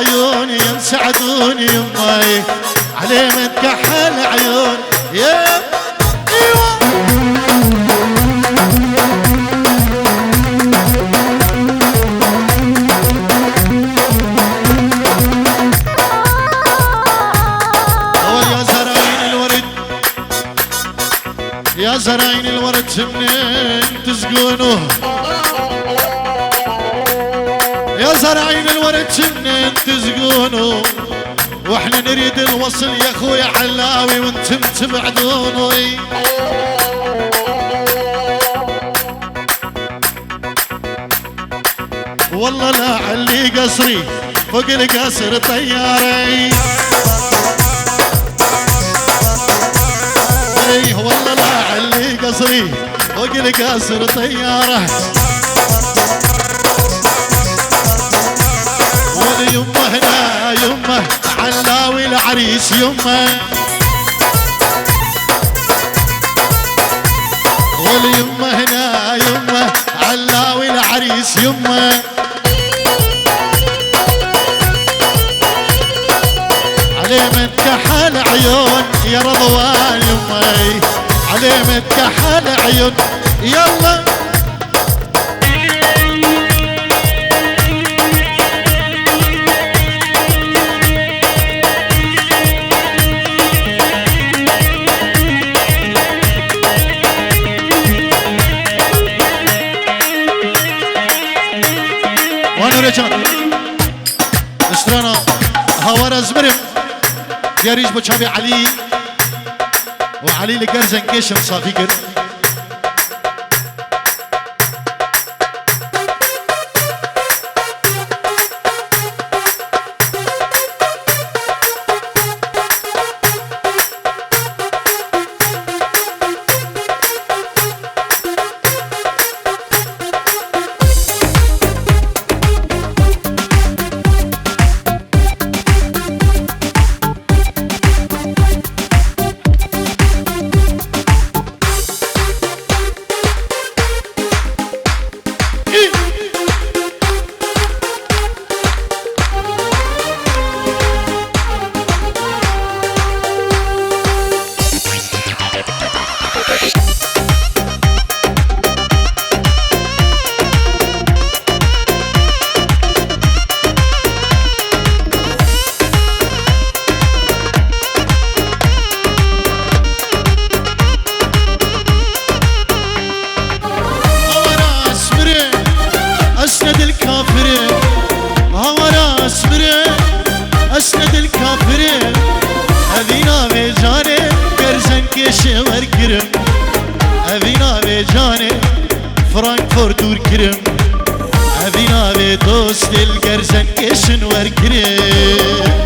عيون ينسعدوني يمي عليه من كحل عيون يا ايوه يا زراعين الورد منين تسقونه يا زراعين الورد منين تسقونه واحنا نريد الوصل يا اخويا علاوي وانتم تبعدوني والله لا علي قصري فوق القصر طياري والله لا علي قصري فوق القصر طياره واليمه هنا يمه علاوي العريس يمه واليمه هنا يمه علاوي العريس يمه عليه من كحل عيون يا رضوان يمي عليه من كحل عيون يلا وانا رجال استرانا هاورا زمرم دياريش بوشابي علي وعلي لقرزن كيشم صافيقر اسند الكافرين اذينا بجاني قرزن كيش وركرم اذينا بجاني فرانكفورت وركرم اذينا بدوست القرزن كيش وركرم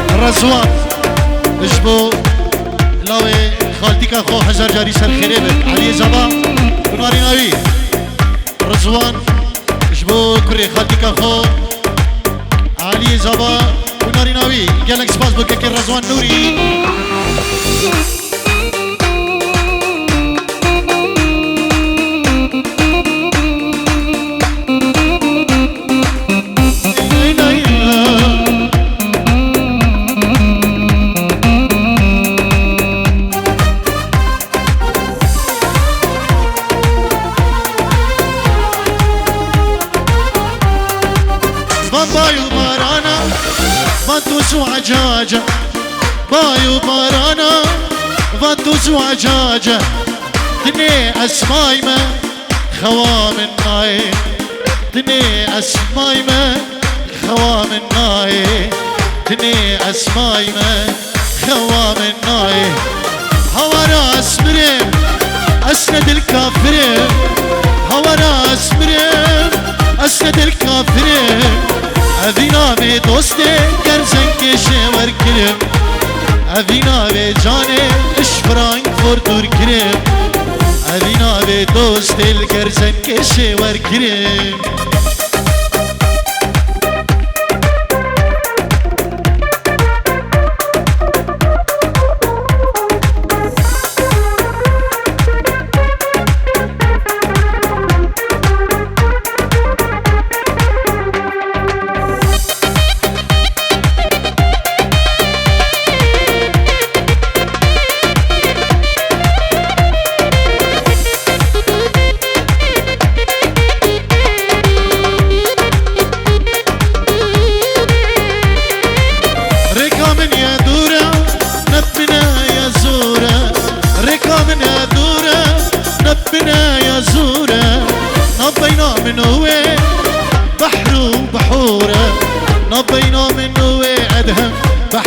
الرزوان اشبو لاوي خالتك اخو حجر جاري سر خريبك علي زبا وناري ناوي رزوان اشبو كري خالتك اخو علي زبا وناري ناوي قالك سباس بكك الرزوان نوري بايو بارانا فاتوس وعجاجة بايو بارانا فاتوس وعجاجة دني اسمايمة خوام الناي دني اسمايمة خوام الناي دني اسمايمة خوام الناي هوا راس مريم اسند الكافرين هوا راس مريم اسند الكافرين اذينا بدوستي قرزن كيش وركرم اذينا بجاني اش فرانكفورت وركرم اذينا بدوستي القرزن كيش وركرم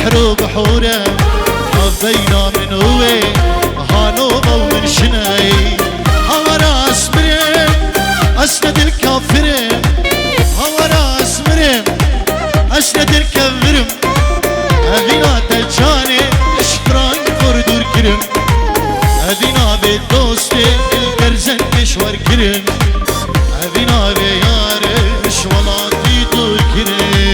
سحر وبحوره بينا من هو هانوبة ومن شناي هورا اسمرم اسند الكافرم هورا اسمرم اسند الكافرم هذينا دجاني اشتران كردور كرم هذينا بالدوستي الكرزن مشوار كرم هذينا بيارش ولاتي دور كرم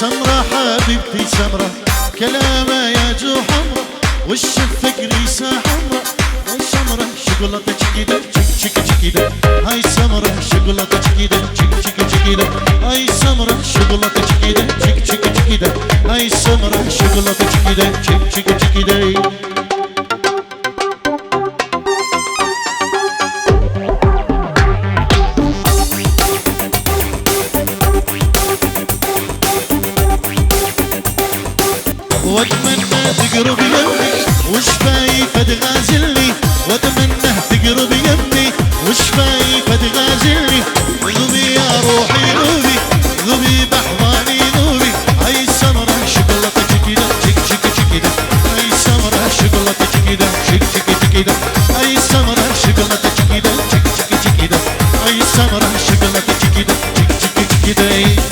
سمرة حبيبتي سمرة كلامة يا جو حمرة والشفة قريسة حمرة هاي سمرة شوكولاتة كده تشيك تشيك كده هاي سمرة شوكولاتة كده تشيك تشيك كده هاي سمرة شوكولاتة كده تشيك تشيك كده هاي سمرة شوكولاتة كده تشيك تشيك كده واتمنى تقرب يمي وش فايفة تغازلني واتمنى تقرب يمي وش فايفة تغازلني ذوبي يا روحي ذوبي ذوبي بحضاني ذوبي هاي السمرة شوكولاتة كده تشيك تشيك كده هاي السمرة شوكولاتة كده تشيك تشيك كده هاي السمرة شوكولاتة كده تشيك تشيك كده هاي السمرة شوكولاتة كده تشيك تشيك كده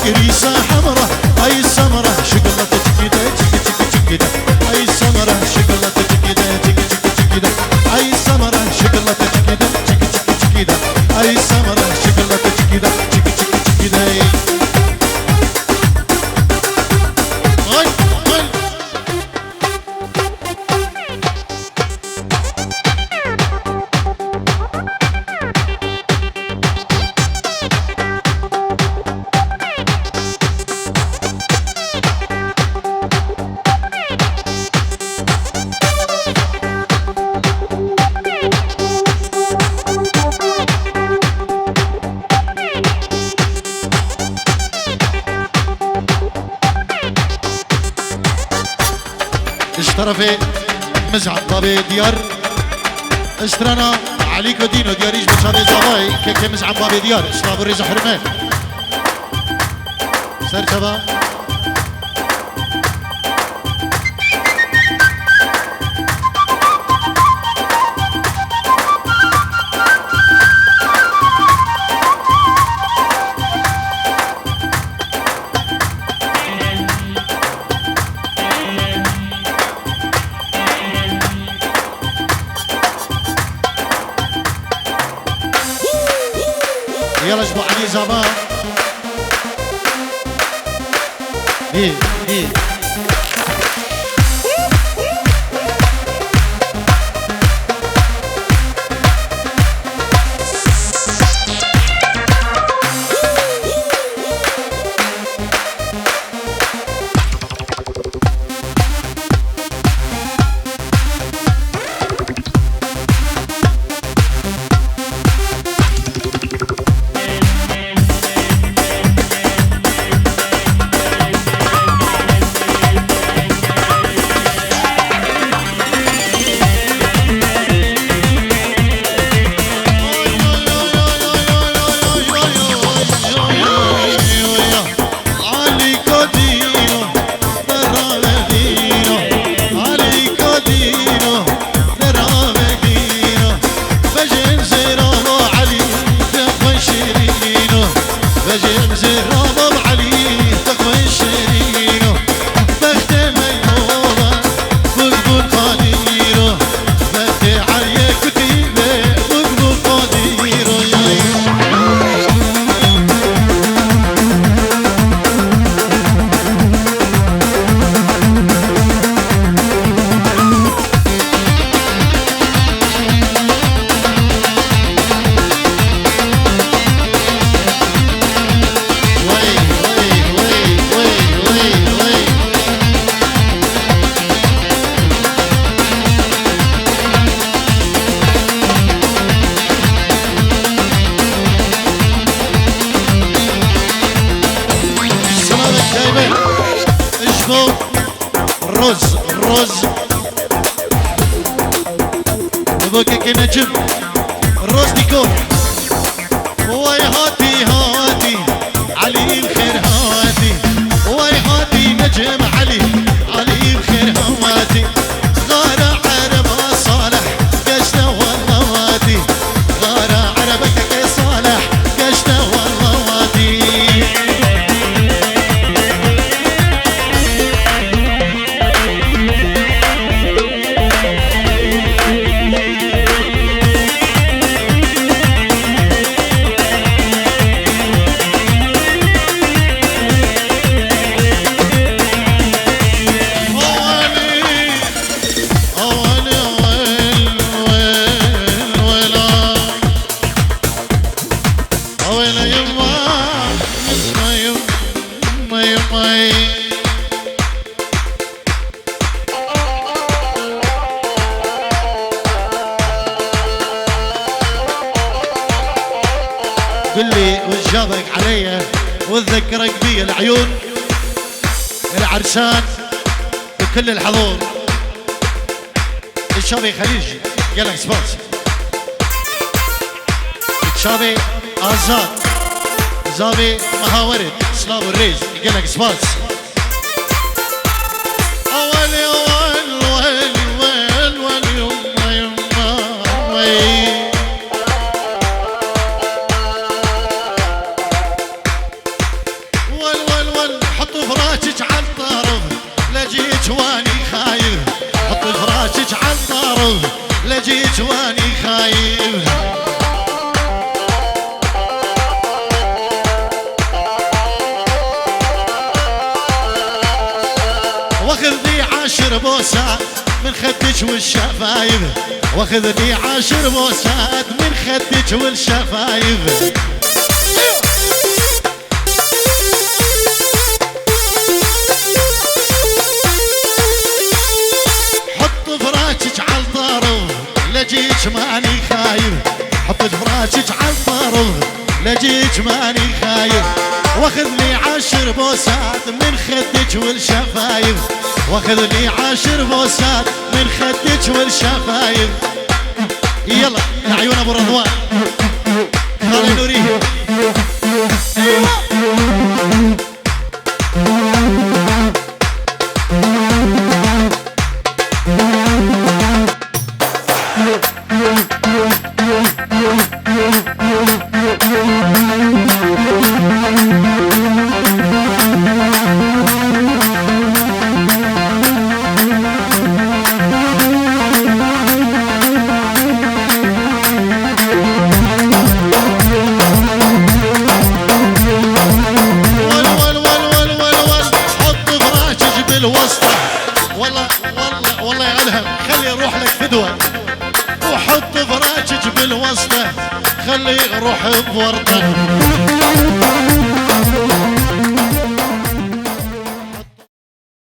قريسة حمرة هاي السمرة شوكولاتة كده تشيك تشيك كده هاي السمرة شوكولاتة كده تشيك تشيك كده هاي السمرة شوكولاتة كده تشيك تشيك كده هاي السمرة شوكولاتة كده تشيك تشيك كده اشترفي مزعم بابي ديار اشترانا عليكو دينو دياريش بشادي زباي كي مزعم بابي ديار اشترابو ريز حرمان سر شباب يلا اشبع علي زمان ايه ايه بوكك نجم الروز ديكور واي هاتي هاتي علي الخير هاتي واي هاتي نجم علي علي الخير هاتي غارة عربة صالح قشنا والله واتي غارة عربك يا صالح قشنا والله واتي قل لي وش جابك علي وتذكرك بي العيون العرسان وكل الحضور الشابي خليجي قالك سباس الشابي آزاد زابي مهاورد سلاب الريز قالك سباس أولي أول ولي ول ولي يما يما وي حطوا فراشك على الطرف لجيت واني خايف حطوا فراشك على الطرف لجيت واني خايف واخذ لي 10 بوسات من خدك والشفايف واخذ لي 10 بوسات من خدك والشفايف لجيك ماني خايف حط فراشك على الطرف لجيك ماني خايف واخذ لي 10 بوسات من خدك والشفايف واخذ لي 10 بوسات من خدك والشفايف يلا العيون ابو رضوان خالي نوري والله يا ادهم خلي يروح لك فدوه وحط فراشك بالوسطه خلي يروح بورطه